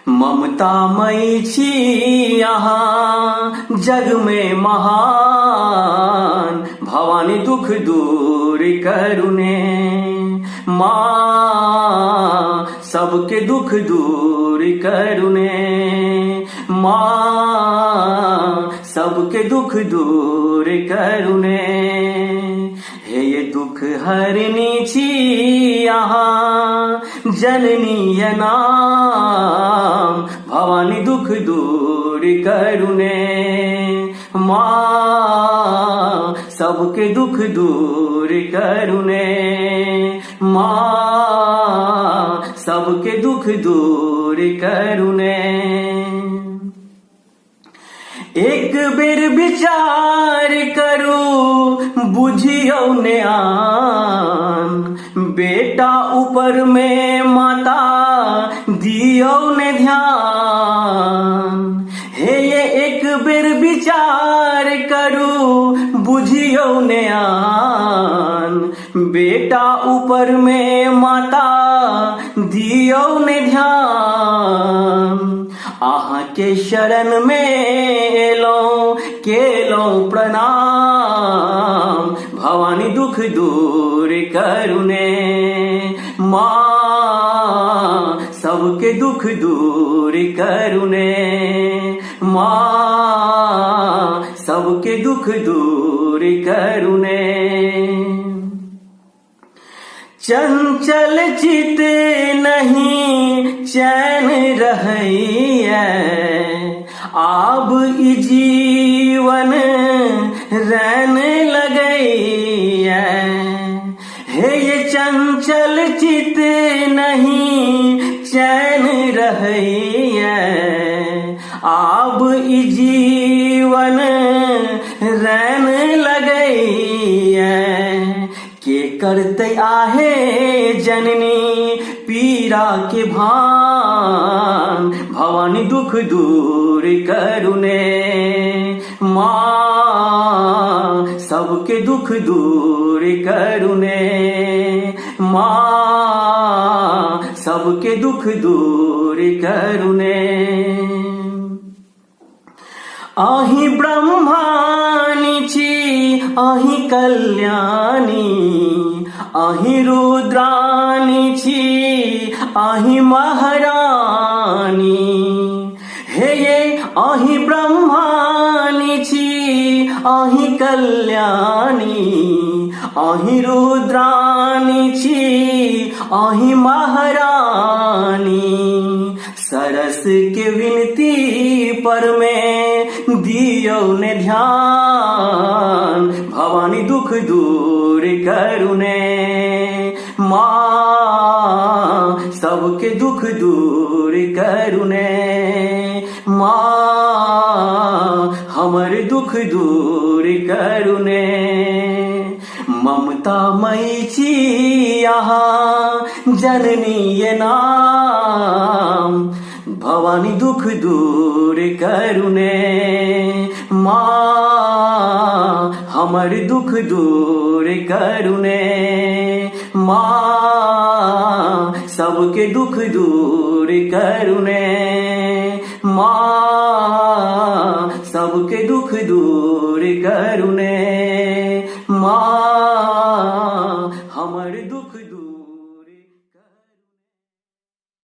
ममतामयी छी अहाँ जग में महान, भवानी दुख दूर करुने। माँ सबके दुख दूर करुने, माँ सबके दुख दूर करुने। हे ये दुख हरनी छी अहाँ जननी ये नाम, भवानी दुख दूर करुने। माँ सबके दुख दूर करुने, माँ सबके दुख दूर करुने। एक बेर विचार करू बुझियो ने आन, बेटा ऊपर में माता दियो ने ध्यान। हे ये एक बेर विचार करू बुझियो ने आन, बेटा ऊपर में माता दियो ने ध्यान। आहाँ के शरण में एलो केलो प्रणाम, भवानी दुख दूर करुने। माँ सबके दुख दूर करुने, माँ सबके दुख दूर करुने। चंचल चित नहीं चैन रहैया, आब ई जीवन रैन लगैया। हे ये चंचल चित नहीं चैन रहैया, आब ई जीवन रैन लगैया। के करते आहे जननी पीड़ा के भान, भवानी दुख दूर करुने। माँ सबके दुख दूर करुने, माँ सबके दुख दूर करुने। आही ब्रह्मानी छी आही कल्याणी, आही रुद्रानी छी आही महारानी। हे ये आही ब्रह्मानी छी आही कल्याणी, आही रुद्रानी छी आही महारानी। सरस के विनती पर में दियो ने ध्यान, भवानी दुख दूर करुने। माँ सबके दुख दूर करुने, माँ हमर दुख दूर करुने। ममतामयी छी अहाँ जननी ये नाम, भवानी दुख दूर करुने। माँ हमर दुख दूर करुने, माँ सबके दुख दूर करुने। माँ सबके दुख दूर करुने, माँ हमर